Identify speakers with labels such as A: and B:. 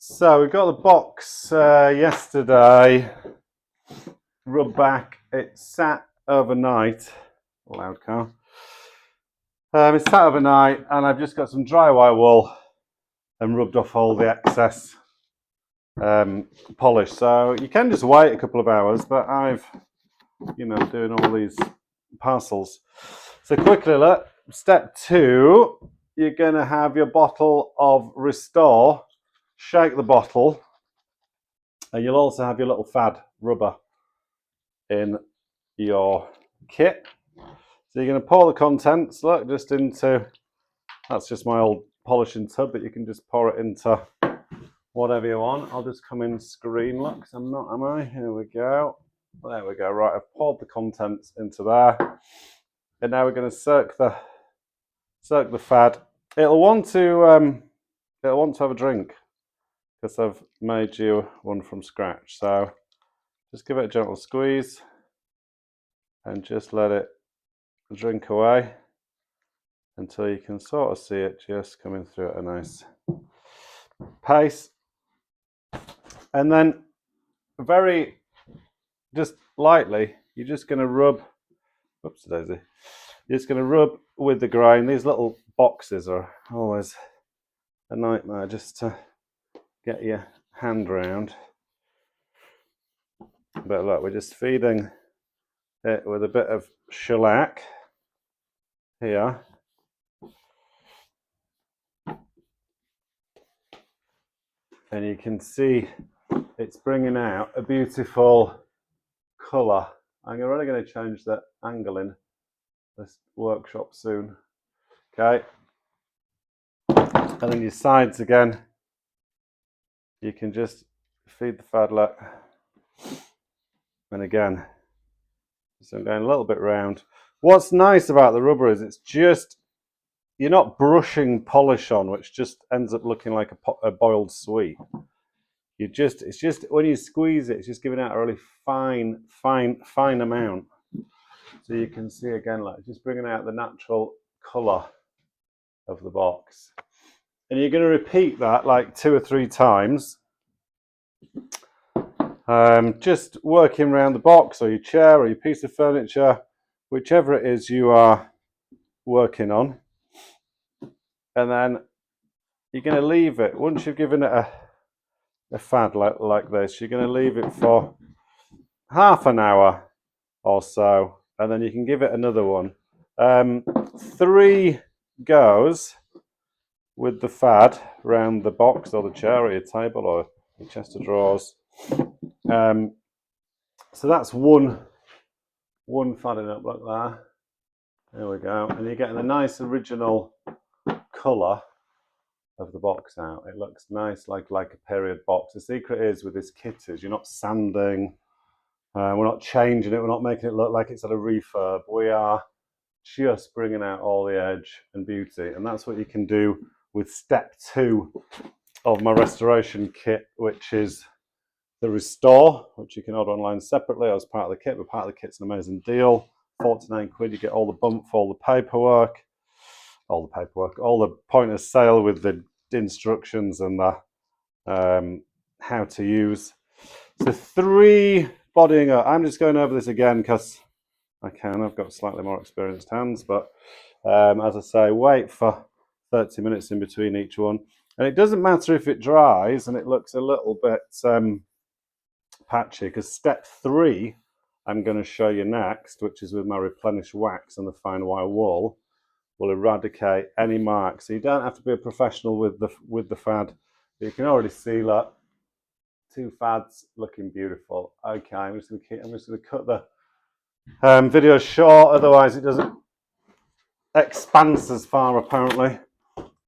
A: So we got the box yesterday, rubbed back. It sat overnight. Loud car. It sat overnight, and I've just got some dry wire wool and rubbed off all the excess polish. So you can just wait a couple of hours, but I've, doing all these parcels. So quickly, look. Step 2, you're going to have your bottle of Restore. Shake the bottle. And you'll also have your little fad rubber in your kit. So you're going to pour the contents, look, just into, that's just my old polishing tub, but you can just pour it into whatever you want. I'll just come in screen, look, 'cause I'm not, am I? Here we go. There we go. Right, I've poured the contents into there. And now we're going to circ the fad. It'll want to have a drink, because I've made you one from scratch. So just give it a gentle squeeze and just let it drink away until you can sort of see it just coming through at a nice pace. And then very, just lightly, you're just going to rub, oops daisy, you're just going to rub with the grain. These little boxes are always a nightmare just to get your hand round. But look, we're just feeding it with a bit of shellac here. And you can see it's bringing out a beautiful colour. I'm really going to change the angle in this workshop soon. Okay. And then your sides again, you can just feed the fadlet. And again, so I'm going a little bit round. What's nice about the rubber is it's just, you're not brushing polish on, which just ends up looking like a boiled sweet. It's just when you squeeze it, it's just giving out a really fine amount. So you can see again, like just bringing out the natural colour of the box. And you're going to repeat that like 2 or 3 times. Just working around the box or your chair or your piece of furniture, whichever it is you are working on. And then you're going to leave it, once you've given it a fad like this, you're going to leave it for half an hour or so, and then you can give it another one. 3 goes with the fad around the box or the chair or your table or your chest of drawers. So that's one fadding up like that. There we go. And you're getting a nice original colour of the box out. It looks nice, like a period box. The secret is with this kit is you're not sanding, we're not changing it, we're not making it look like it's at a refurb. We are just bringing out all the edge and beauty, and that's what you can do with step 2 of my restoration kit, which is the Restore, which you can order online separately or as part of the kit. But part of the kit's an amazing deal, 49 quid. You get all the bump, all the paperwork, all the point of sale with the instructions and the how to use. So 3 bodying up. I'm just going over this again because I can. I've got slightly more experienced hands, but as I say, wait for 30 minutes in between each one. And it doesn't matter if it dries and it looks a little bit patchy, because step 3 I'm going to show you next, which is with my Replenish wax and the fine wire wool, will eradicate any marks. So you don't have to be a professional with the fad. You can already see, look, 2 fads looking beautiful. Okay, I'm just going to cut the video short, otherwise it doesn't expanse as far apparently.